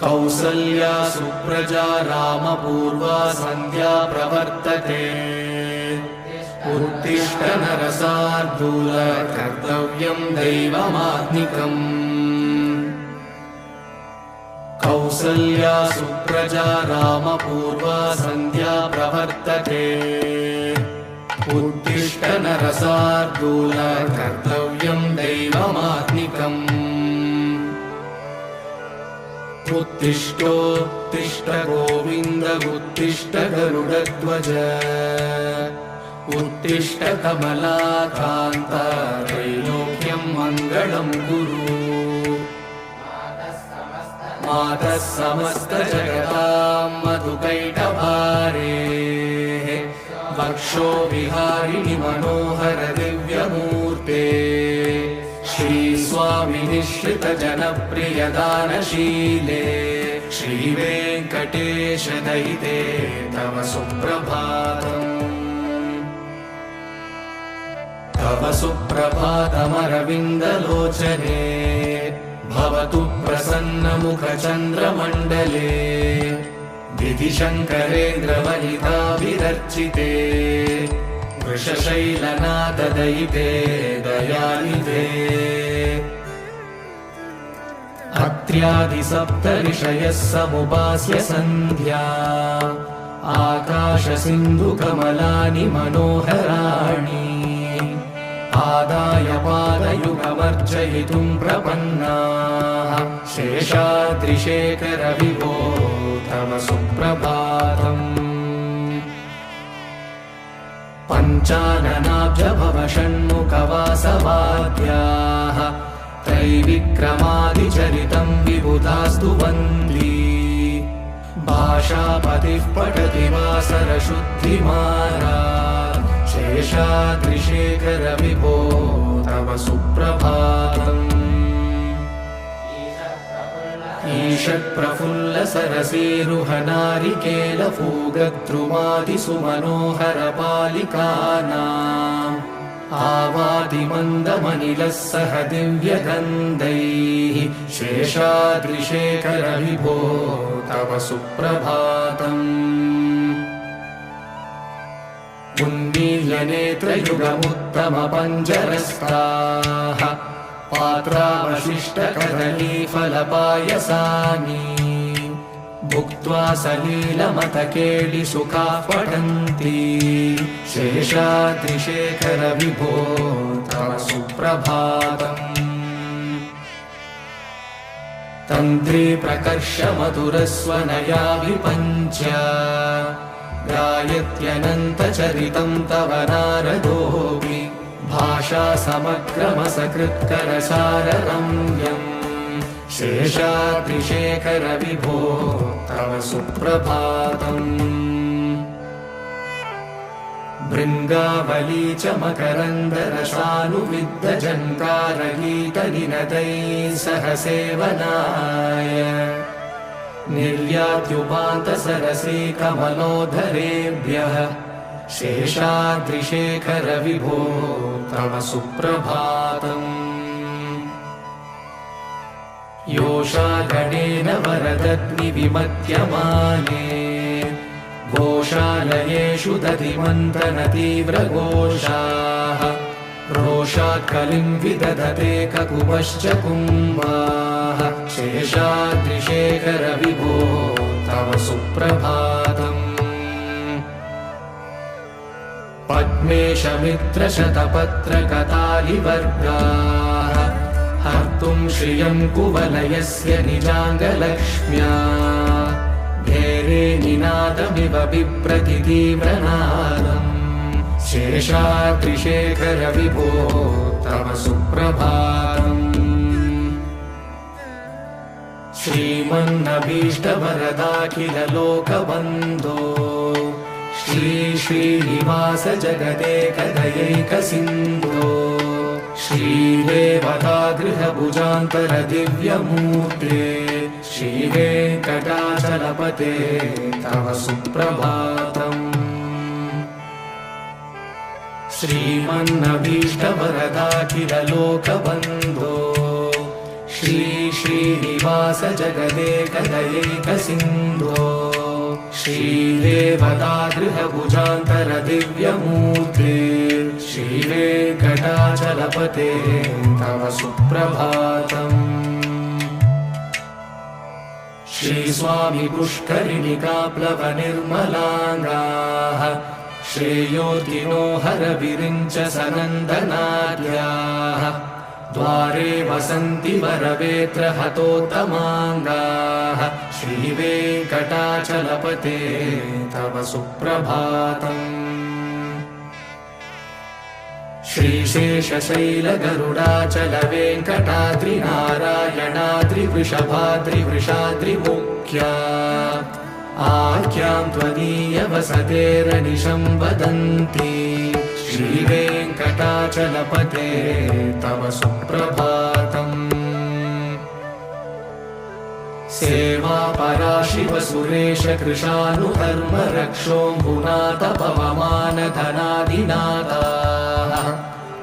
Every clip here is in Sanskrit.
कौसल्या सुप्रजा रामपूर्वा सन्ध्या प्रवर्तते। उत्तिष्ठ नरशार्दूल कर्तव्यं दैवमात्मिकम्। कौसल्या सुप्रजा रामपूर्वा सन्ध्या प्रवर्तते। उत्तिष्ठ नरशार्दूल कर्तव्यं दैवमात्मिकम्। उत्तिष्ठोत्तिष्ठ गोविन्द उत्तिष्ठ गरुडध्वज। उत्तिष्ठ कमलाकान्त त्रैलोक्यं मङ्गलं कुरु। मातः समस्तजगतां मधुकैटभारेः वक्षो विहारिणि मनोहर दिव्यमूर्ते। श्रीस्वामिनिश्रितजनप्रियदानशीले श्रीवेङ्कटेशदयिते तव सुप्रभातम्। तव सुप्रभातमरविन्दलोचने भवतु प्रसन्नमुखचन्द्रमण्डले। विधिशङ्करेन्द्रवनिताभिरर्चिते वृषशैलनाथदयिते दयानिधे। अत्र्यादिसप्तऋषयः समुपास्य सन्ध्या आकाशसिन्धुकमलानि मनोहराणि। आदाय पादयुगमर्चयितुं प्रपन्नाः शेषाद्रिशेखर विभो तव सुप्रभातम्। पञ्चाननाब्जभव षण्मुखवासवाद्याः त्रैविक्रमादिचरितं विबुधास्तु वन्दी। भाषापतिः पठति वासरशुद्धिमारा शेषाद्रिशेखर विभो तव सुप्रभातम्। ईषत्प्रफुल्लसरसीरुहनारिकेलफूगद्रुमादिसुमनोहरपालिकानाम् आवादिमन्दमनिलः सह दिव्यगन्धैः शेषाद्रिशेखर विभो तव सुप्रभातम्। उन्मील्यनेत्रयुगमुत्तमपञ्जरस्ताः पात्रावशिष्टकदलीफलपायसानि भुक्त्वा सलीलमतकेलिसुखाः पठन्ति शेषाद्रिशेखर विभो तव सुप्रभातम्। तन्त्री प्रकर्ष मधुरस्वनया विपञ्च गायत्यनन्तचरितं तव नारदोऽपि। भाषा समग्रमसकृत्करसाररम्यम् शेषाद्रिशेखर विभो तव सुप्रभातम्। भृङ्गावली च मकरन्दरसानुविद्धझङ्कारगीतनिनदैः सह सेवनाय निर्यात्युपान्तसरसी कमलोदरेभ्यः शेषाद्रिशेखर विभो तव सुप्रभातम्। योषागणेन वरदग्निविमध्यमाने घोषालयेषु दधिमन्थनतीव्रघोषाः रोषात् कलिं विदधते ककुभश्च कुम्भाः शेषाद्रिशेखर विभो तव सुप्रभातम्। पद्मेशमित्रशतपत्रकतालिवर्गाः हर्तुं श्रियं कुवलयस्य निजाङ्गलक्ष्म्या घेरे निनादमिव बिभ्रति तीव्रनादम् शेषाद्रिशेखर विभो तव सुप्रभातम्। श्रीमन्नभीष्टवरदाखिललोकबन्धो श्रीनिवास जगदेकदयैकसिन्धो श्रीदेवतागृहभुजान्तर दिव्यमूर्ते श्रीवेङ्कटाचलपते तव सुप्रभातम्। श्रीमन्नभीष्टवरदाखिललोकबन्धो श्री श्रीनिवास जगदेकदयैकसिन्धो श्रीदेवतागृहभुजान्तरदिव्यमूर्ते श्रीवेङ्कटाचलपते तव सुप्रभातम्। श्रीस्वामी पुष्करिणिकाप्लवनिर्मलाङ्गाः श्रेयोर्दिनो हरविरिञ्च सनन्दनाद्याः द्वारे वसन्ति वरवेत्रहतोत्तमाङ्गाः श्रीवेङ्कटाचलपते तव सुप्रभातम्। श्रीशेषशैलगरुडाचलवेङ्कटाद्रिनारायणाद्रिवृषभाद्रिवृषाद्रिमुख्या आख्यां त्वदीयवसतेरनिशं वदन्ति श्रीवेङ्कटाचलपते तव सुप्रभातम्। सेवा पराशिवसुरेश कृशानुधर्मरक्षोऽम्बुनाथ पवमानधनादिनाथाः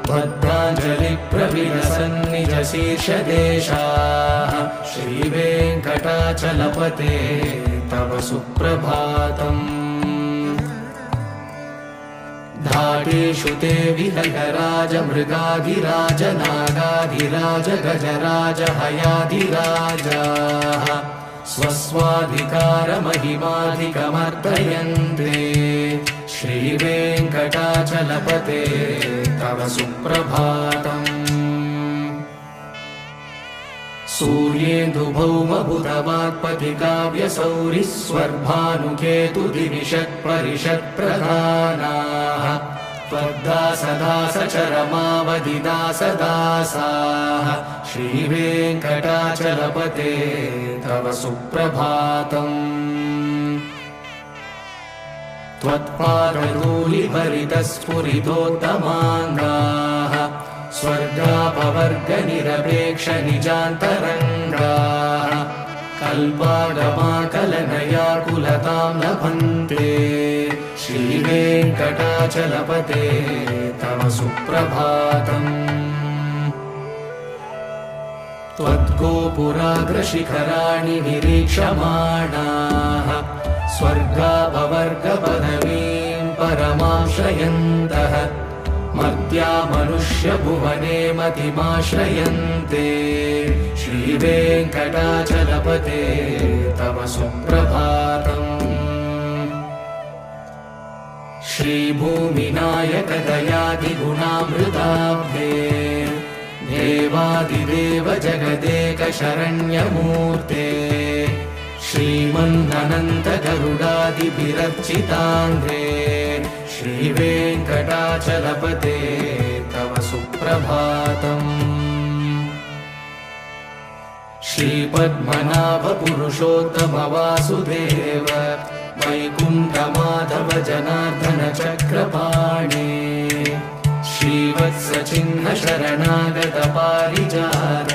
भद्राञ्जलिप्रविलसन्निजशीर्षदेशाः श्रीवेङ्कटाचलपते तव सुप्रभातम्। धाटेषु ते विहगराज मृगाधिराज नागाधिराज गजराज हयाधिराजाः स्वस्वाधिकारमहिमाधिकमर्दयन्ते श्रीवेङ्कटाचलपते तव सुप्रभातम्। सूर्येन्दुभौमबुधवाक्पतिकाव्यसौरिस्वर्भानुकेतुदिविषत्परिषत्प्रधानाः त्वद्दासदासचरमावधिदासदासाः श्रीवेङ्कटाचलपते तव सुप्रभातम्। त्वत्पादधूलिभरितस्फुरितोत्तमाङ्गाः स्वर्गापवर्गनिरपेक्षनिजान्तरङ्गाः कल्पागमाकलनयाकुलतां लभन्ते श्रीवेङ्कटाचलपते तव सुप्रभातम्। त्वद्गोपुराग्रशिखराणि निरीक्षमाणाः स्वर्गापवर्गपदवीं परमाश्रयन्तः मर्त्या मनुष्यभुवने मतिमाश्रयन्ते श्रीवेङ्कटाचलपते तव सुप्रभातम्। श्रीभूमिनायकदयादिगुणामृताब्धे देवादिदेव जगदेकशरण्यमूर्ते श्रीमन्ननन्तगरुडादिभिरर्चिताङ्घ्रे श्रीवेङ्कटाचलपते तव सुप्रभातम्। श्रीपद्मनाभपुरुषोत्तमवासुदेव वैकुण्ठमाधव जनार्दन चक्रपाणे श्रीवत्सचिह्न शरणागत पारिजात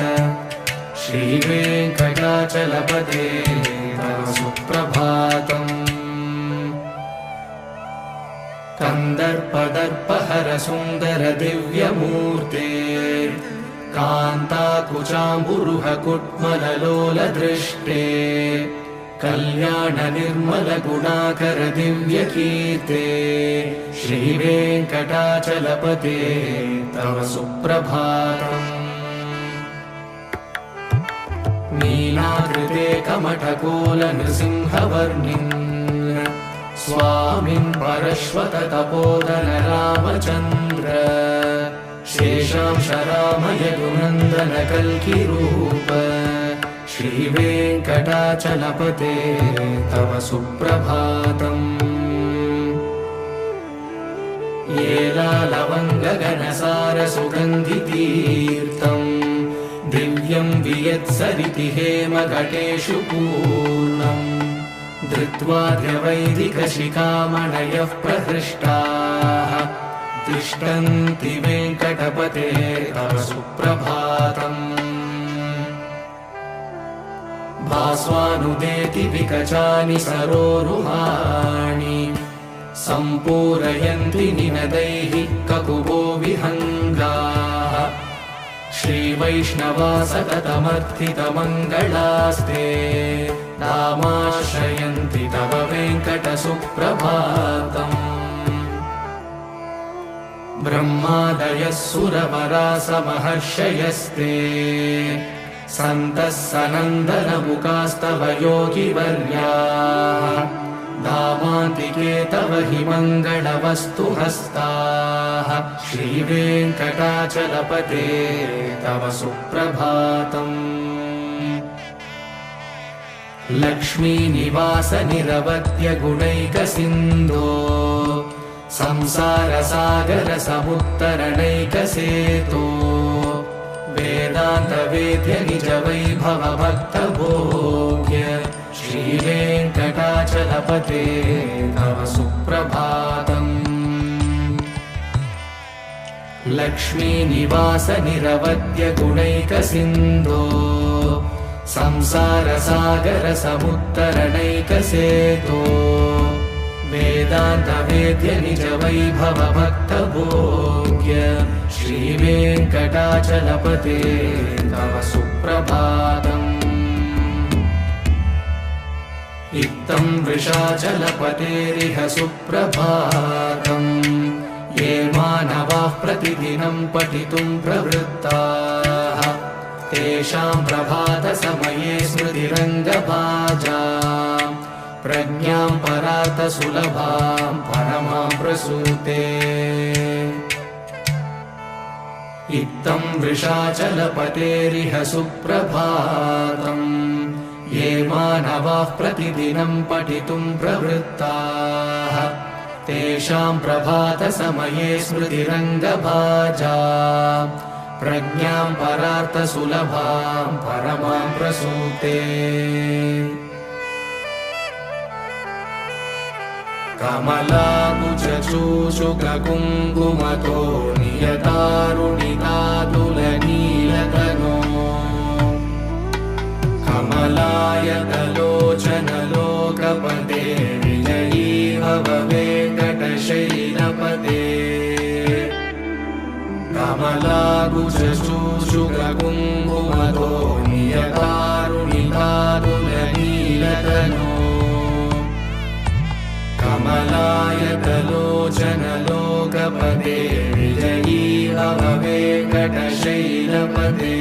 श्रीवेङ्कटाचलपते तव सुप्रभातम्। कन्दर्पदर्पहर सुन्दर दिव्यमूर्ते कान्ताकुचाम्बुरुह कुट्मललोलदृष्टे कल्याण निर्मल गुणाकर दिव्यकीर्ते श्रीवेङ्कटाचलपते तव सुप्रभातम्। नीलाकृते कमठकोल नृसिंहवर्णिन् स्वामिन् परश्वत तपोधन रामचन्द्र शेषांश रामय गुणन्दन कल्किरूप श्रीवेङ्कटाचलपते तव सुप्रभातम्। येलालवङ्गगणसार सुगन्धितीर्थम् दिव्यं वियत्सरिति हेमघटेषु पूर्णम् धृत्वा द्यवैदिकशिखामणयः प्रहृष्टाः तिष्ठन्ति वेङ्कटपते तव सुप्रभातम्। भास्वानुदेति विकचानि सरोरुहाणि सम्पूरयन्ति निनदैः ककुभो विहङ्गाः श्रीवैष्णवा सततमर्थितमङ्गलास्ते नामाश्रयन्ति तव वेङ्कटसुप्रभातम् ब्रह्मादयः सुरवरासमहर्षयस्ते सन्तः सनन्दनमुखास्तव योगिवर्याः दामान्तिके तव हि मङ्गलवस्तुहस्ताः श्रीवेङ्कटाचलपते तव सुप्रभातम् लक्ष्मीनिवास निरवध्य गुणैकसिन्धो संसारसागर समुत्तरणैकसेतो वेदान्तवेद्य निज वैभव भक्तभोग्य श्रीवेङ्कटाचलपते तव सुप्रभातम् लक्ष्मीनिवास निरवध्य गुणैकसिन्धो संसारसागर समुत्तरणैकसेतो वेदान्तवेद्य निज वैभव भक्तभोग्य श्रीवेङ्कटाचलपते तव सुप्रभातम् इत्थं वृषाचलपतेरिह सुप्रभातम् ये मानवाः प्रतिदिनं पठितुं प्रवृत्ताः तेषां प्रभातसमये स्मृतिरङ्गभाजा प्रज्ञां परार्थसुलभां परमां प्रसूते इत्थं वृषाचलपतेरिह सुप्रभातम् ये मानवाः प्रतिदिनं पठितुं प्रवृत्ताः तेषां प्रभातसमये स्मृतिरङ्गभाजा प्रज्ञां परार्थसुलभां परमां प्रसूते कमलाकुचूषुककुङ्कुमतो नियतारुणितातुलनीलतनो कमलायतलोचनलोकपते विजयी भव वेङ्कटशैलपते कमलाकुचूषुककुङ्कुमतो नियतारुणितातुलनीलतनो कमलायतलोचनलोकपते विजयी भव वेङ्कटशैलपते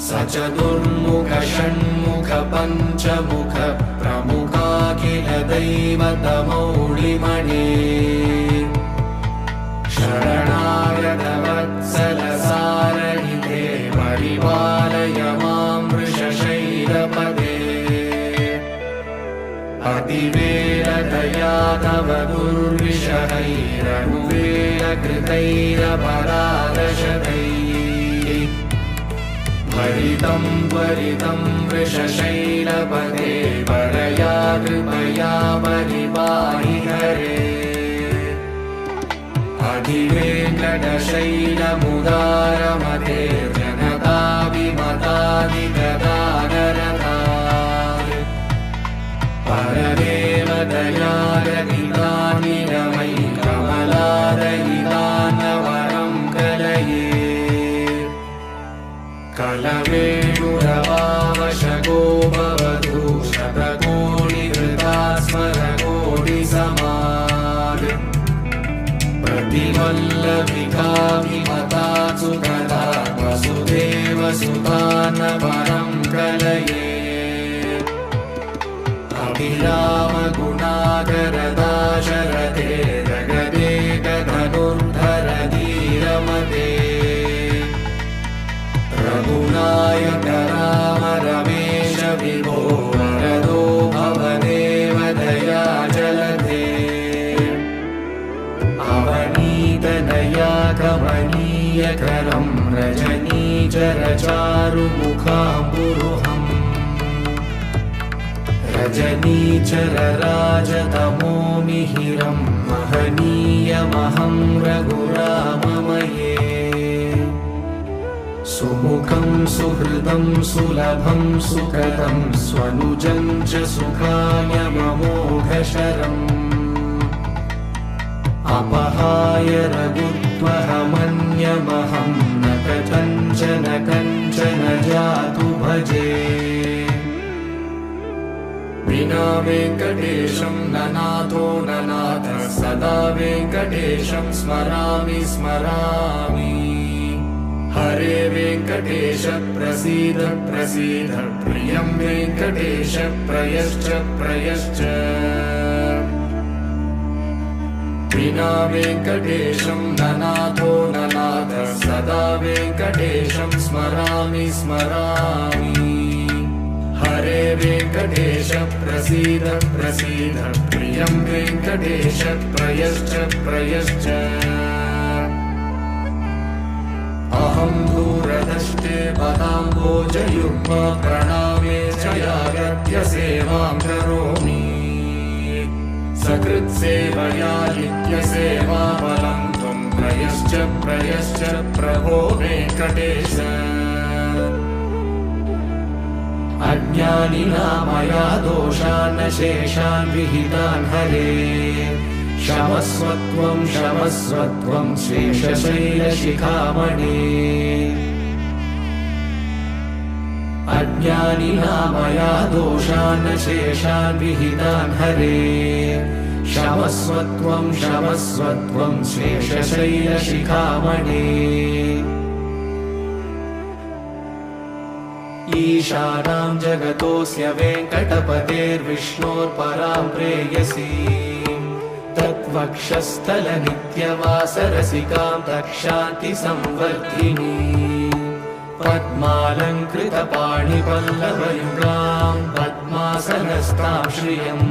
स चतुर्मुख षण्मुख पञ्चमुख प्रमुखाखिल दैवतमौलिमणे शरणागत वत्सल सारहिते परिपालय मां वृषशैलपते अतिवेलतया तव दुर्विषहैरनुवेलकृतैरपरादशतैः भरितं त्वरितं वृषशैलपते परया कृपया परिपाहि हरे अधिवेङ्कटशैलमुदारमते जनताभिमतादिगदानरता परदेवदयारहितानिरमयि कमलादयितान्नवरं कलये कलवेणुरवावशगो भवतु शतकोटिहृता स्मरकोटिसमाद् प्रतिवल्लभिकाभिमतासु कदा वसुदेवसुतान्नवरं कलये अभिरामगुणाकरदाशरथे जगदेकधनुर्धर धीरमते रघुनायक राम रमेश विभो वरदो भवदेव दयाचलते अवनीतदया कमनीयकरं रजनीचरचारुमुखाम्बुरुहम् रजनीचरराजतमो मिहिरं महनीयमहं रघुराममये सुमुखं सुहृदं सुलभं सुकरं स्वनुजं च सुखायममोघशरम् अपहाय रघुत्वहमन्यमहं न कथञ्चन कञ्चन जातु भजे विना वेङ्कटेशं ननाथो ननाथः सदा वेङ्कटेशं स्मरामि स्मरामि हरे वेङ्कटेश प्रसीद प्रसीद प्रियं वेङ्कटेश प्रयश्च प्रयश्च विना वेङ्कटेशं ननाथो ननाथः सदा वेङ्कटेशं स्मरामि स्मरामि हरे वेङ्कटेश प्रसीद प्रसीद प्रियं वेङ्कटेश प्रयश्च प्रयश्च अहं दूरदृष्टे पदाम्बोजयुग्म प्रणामे च यागत्य सेवां करोमि सकृत्सेवया नित्यसेवाफलं त्वं प्रयश्च प्रयश्च प्रभो वेङ्कटेश अज्ञानिना मया दोषान् शेषान् विहितान् हरे क्षमस्वत्वं क्षमस्वत्वं शेषशैलशिखामणे अज्ञानिना मया दोषान् शेषान् विहितान् हरे क्षमस्वत्वं क्षमस्वत्वं शेषशैलशिखामणे ईशानां जगतोऽस्य वेङ्कटपतेर्विष्णोर्परां प्रेयसीं तत्वक्षस्थलनित्यवासरसिकां तक्षान्तिसंवर्धिनी पद्मालङ्कृतपाणिपल्लवयुगां पद्मासनस्तां श्रियं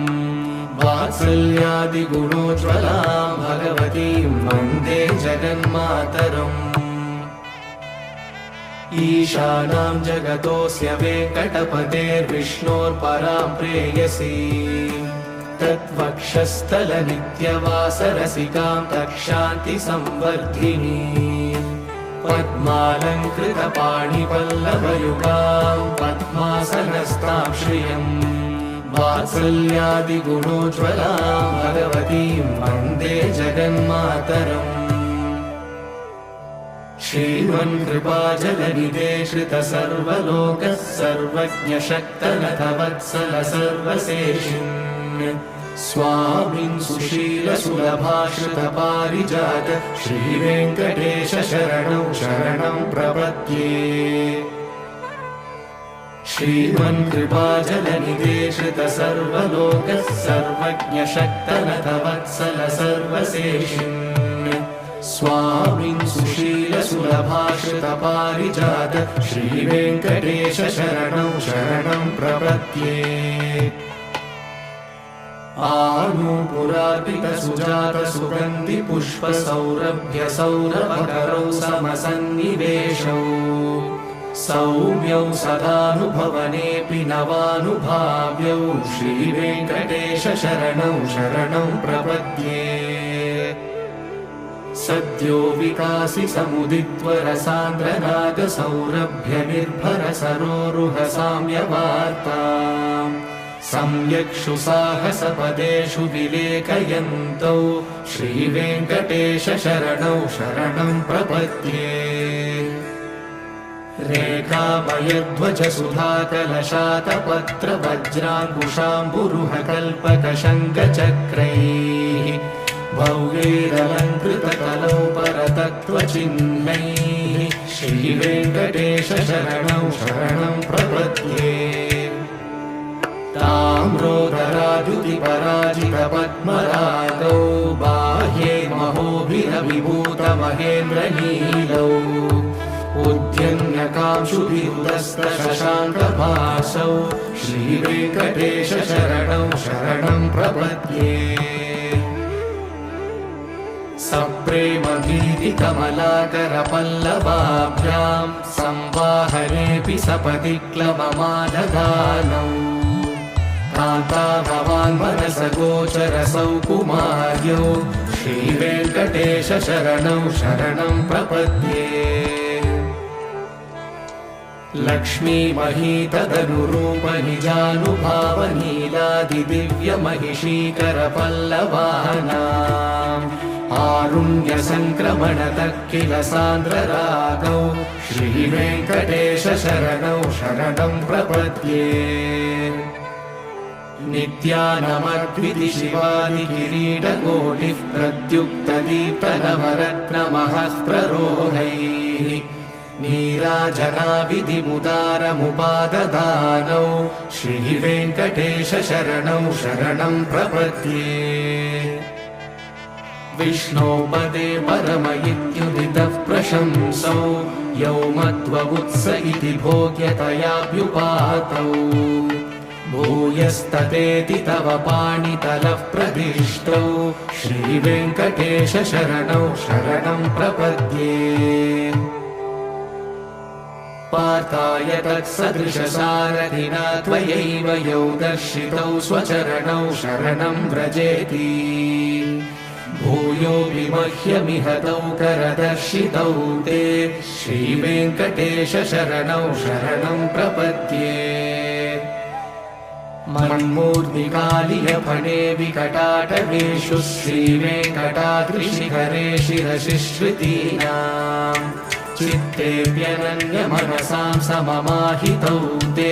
वात्सल्यादिगुणोज्ज्वलां भगवतीं वन्दे जगन्मातरम् ईशानां जगतोऽस्य वेङ्कटपतेर्विष्णोर्परां प्रेयसीं तत्वक्षस्थलनित्यवासरसिकां तक्षान्तिसंवर्धिनी पद्मालङ्कृतपाणिपल्लवयुगां पद्मासनस्तां श्रियं वात्सल्यादिगुणोज्ज्वलां भगवतीं वन्दे जगन्मातरम् श्रीमन्कृपाजलनिधे श्रितसर्वलोकः सर्वज्ञशक्तनथ वत्सल सर्वशेषिन् स्वामिन् सुशीलसुलभाश्रितपारिजात श्रीवेङ्कटेश शरणं शरणं प्रपद्ये श्रीमन्कृपाजलनिधे श्रितसर्वलोकः सर्वज्ञशक्तनथ वत्सल सर्वशेषिन् स्वामिन् सुशीलसुलभाश्रितपारिजात श्रीवेङ्कटेश शरणं शरणं प्रपद्ये आनूपुरार्पितसुजातसुगन्धिपुष्पसौरभ्यसौरभकरौ समसन्निवेशौ सौम्यौ सदानुभवनेऽपि नवानुभाव्यौ श्रीवेङ्कटेश शरणं शरणं प्रपद्ये सद्यो विकासि समुदित्वरसान्द्रनागसौरभ्यनिर्भरसरोरुहसाम्यवार्ताम् सम्यक्षु साहसपदेषु विलेखयन्तौ श्रीवेङ्कटेश शरणौ शरणं प्रपद्ये रेखामयध्वजसुधाकलशातपत्रवज्राङ्कुशाम्बुरुहकल्पकशङ्खचक्रैः भव्यैरलङ्कृतकलौ परतत्त्वचिह्नैः श्रीवेङ्कटेश शरणौ शरणं प्रपद्ये ताम्रोदराद्युतिपराजितपद्मरागौ बाह्ये महोभिरविभूतमहेन्द्रनीलौ उद्यन्यकांशुभिरुदस्तशशाङ्कभासौ श्रीवेङ्कटेश शरणं शरणं प्रपद्ये सप्रेमगीतिकमलाकरपल्लवाभ्यां संवाहनेऽपि सपदि क्लबमादधानौ कान्ता भवान् मनसगोचरसौ कुमार्यौ श्रीवेङ्कटेश शरणं शरणं प्रपद्ये लक्ष्मीमही तदनुरूप निजानुभावनीलादिदिव्यमहिषीकरपल्लवाहनाम् आरुण्यसङ्क्रमणतः किल सान्द्ररागौ श्रीवेङ्कटेश शरणौ शरणं प्रपद्ये नित्यानमद्विति शिवादिकिरीटकोटिः प्रद्युक्तदीप्तनवरत्नमहः प्ररोहैः नीराजनाविधिमुदारमुपाददानौ श्रीवेङ्कटेश शरणौ शरणं प्रपद्ये विष्णोपदे परम इत्युदितः प्रशंसौ यौ मध्ववुत्स इति भोग्यतयाभ्युपातौ भूयस्ततेति तव पाणितलः प्रदिष्टौ श्रीवेङ्कटेश शरणौ शरणं प्रपद्ये पार्थाय तत्सदृशसारथिना त्वयैव यौ दर्शितौ स्वचरणौ शरणं व्रजेति भूयोऽपि मह्यमिह तौ करदर्शितौ ते श्रीवेङ्कटेश शरणौ शरणं प्रपद्ये मन्मूर्तिकालियफणे विकटाटवेषु श्रीवेङ्कटाद्रिशिखरे शिरसिश्रुतीनाम् चित्तेऽप्यनन्यमनसां सममाहितौ ते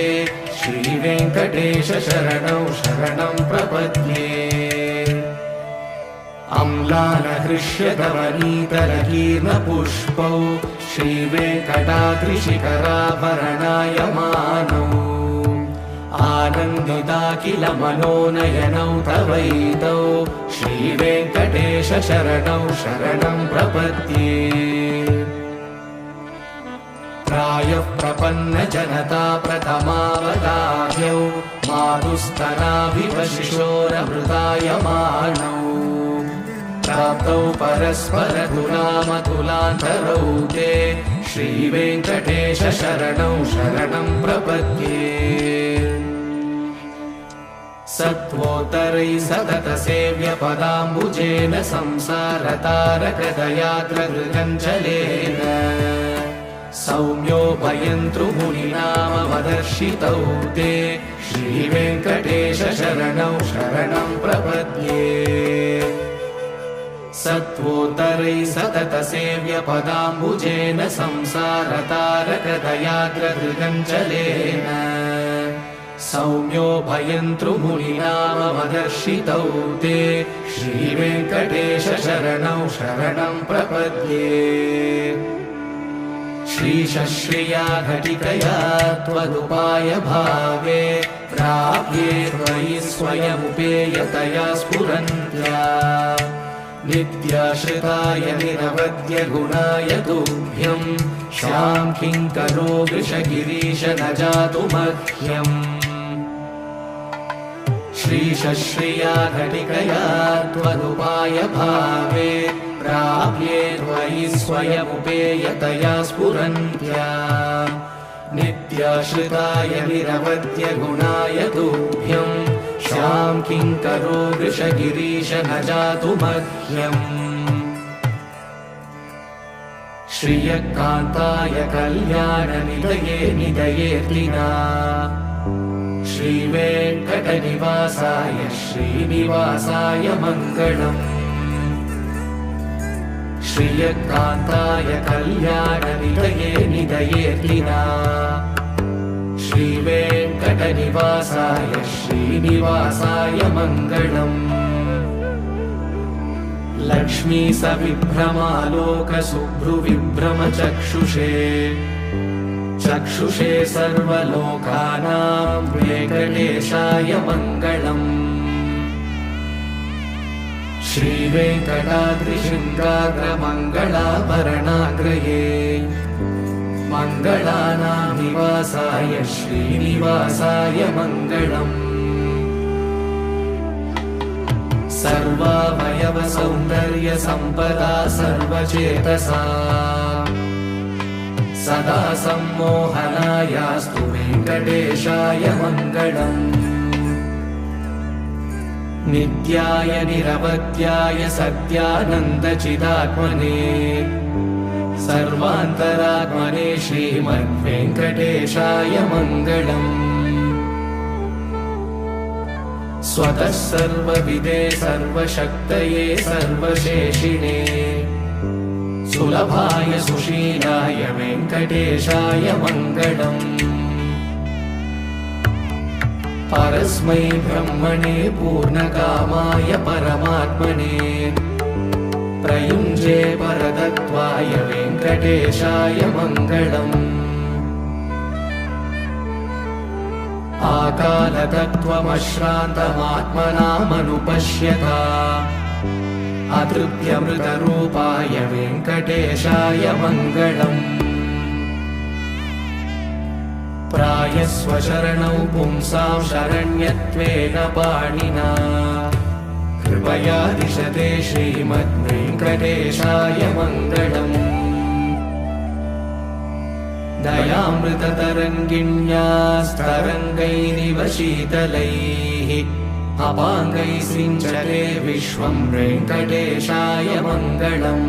श्रीवेङ्कटेश शरणौ शरणं प्रपद्ये अम्लानहृष्यतवनीतलकीर्णपुष्पौ श्रीवेङ्कटाद्रिशिखराभरणायमानौ आनन्दिताखिल मनोनयनौ तवैतौ श्रीवेङ्कटेश शरणौ शरणं प्रपद्ये प्रायः प्रपन्नजनता प्रथमावताह्यौ मातुस्तनाभिवशिशोरमृतायमानौ प्राप्तौ परस्परतुलामतुलान्तरौ ते श्रीवेङ्कटेश शरणौ शरणं प्रपद्ये सत्त्वोत्तरैः सततसेव्यपदाम्बुजेन संसारतारकदयाद्रगृगञ्जलेन सौम्योभयन्तृमुनिनामवदर्शितौ ते श्रीवेङ्कटेश शरणौ शरणं प्रपद्ये सत्त्वोत्तरैः सततसेव्यपदाम्बुजेन संसारतारकदयाद्रगृगञ्जलेन सौम्योभयन्तृमुनिनामवदर्शितौ ते श्रीवेङ्कटेश शरणौ शरणं प्रपद्ये श्रीशश्रिया घटिकया त्वदुपाय भावे प्राप्ये त्वयि स्वयमुपेयतया स्फुरन्त्या नित्याश्रिताय निरवद्य गुणाय तुभ्यं शां किङ्करो वृषगिरीश न जातु मह्यम् श्रीशश्रिया घटिकया त्वदुपाय भावे प्राप्ये त्वयि स्वयमुपेयतया स्फुरन्त्या नित्याश्रिताय निरवद्य गुणाय तुभ्यं शां किङ्करो वृषगिरीश न जातु मह्यम् श्रियकान्ताय कल्याणनिधये निधयेऽर्तिना श्रीवेङ्कटनिवासाय श्रीनिवासाय मङ्गलम् श्रियकान्ताय कल्याणनिधये निधयेऽर्तिना श्रीवेङ्कटनिवासाय श्रीनिवासाय मङ्गलम् लक्ष्मी सविभ्रमालोकशुभ्रुविभ्रमचक्षुषे चक्षुषे सर्वलोकानां वेङ्कटेशाय मङ्गलम् श्रीवेङ्कटाद्रिशृङ्गाग्रमङ्गलाभरणाग्रये मङ्गलानां निवासाय श्रीनिवासाय मङ्गलम् सर्वावयवसौन्दर्यसम्पदा सर्वचेतसा सदा सम्मोहनायास्तु वेङ्कटेशाय मङ्गलम् नित्याय निरवध्याय सत्यानन्दचिदात्मने सर्वान्तरात्मने श्रीमद्वेङ्कटेशाय मङ्गलम्। स्वतः सर्वविदे सर्वशक्तये सर्वशेषिणे सुलभाय सुशीलाय वेङ्कटेशाय मङ्गलम्। परस्मै ब्रह्मणे पूर्णकामाय परमात्मने प्रयुञ्जे परतत्त्वाय वेङ्कटेशाय मङ्गलम्। आकालतत्त्वमश्रान्तमात्मनामनुपश्यता अतृप्यमृतरूपाय वेङ्कटेशाय मङ्गलम्। प्रायस्वशरणौ पुंसां शरण्यत्वेन पाणिना कृपया दिशते श्रीमद्वेङ्कटेशाय मङ्गलम्। दयामृततरङ्गिण्यास्तरङ्गैरिव शीतलैः अपाङ्गैः सिञ्चते विश्वं वेङ्कटेशाय मङ्गलम्।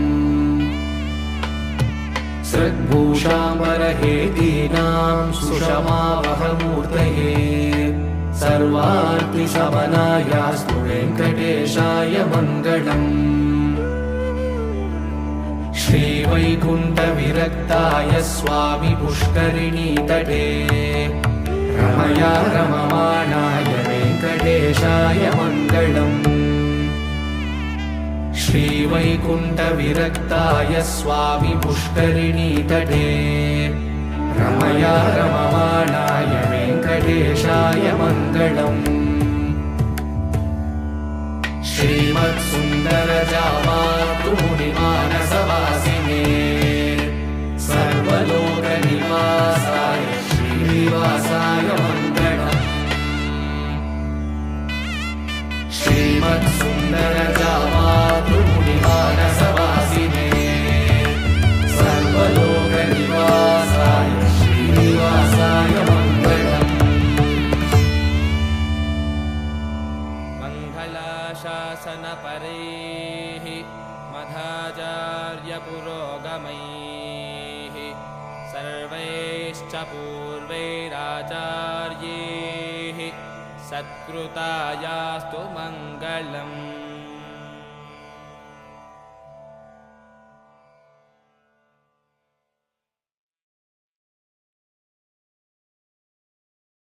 सद्भूषाम्बरहेतीनां सुषमावहमूर्तये सर्वार्तिशमनायास्तु वेङ्कटेशाय मङ्गलम्। श्रीवैकुण्ठविरक्ताय स्वामि पुष्करिणीतटे रमया रममाणाय वेङ्कटेशाय मङ्गलम्। श्रीवैकुण्ठविरक्ताय स्वामि पुष्करिणीतटे रमया रममाणाय वेङ्कटेशाय मङ्गलम्। श्रीमत्सुन्दरजामातृमुनिमानसवासिने सर्वलोकनिवासाय श्रीनिवासाय मङ्गलम्। श्रीमत्सुन्दरजामातृमुनिमानसवासिने सर्वलोकनिवासाय श्रीनिवासाय मङ्गलम्। मङ्गलाशासनपरैः मध्वाचार्यपुरोगमैः सर्वैश्च पूर्वैराचार्यैः सत्कृतायास्तु मङ्गलम्।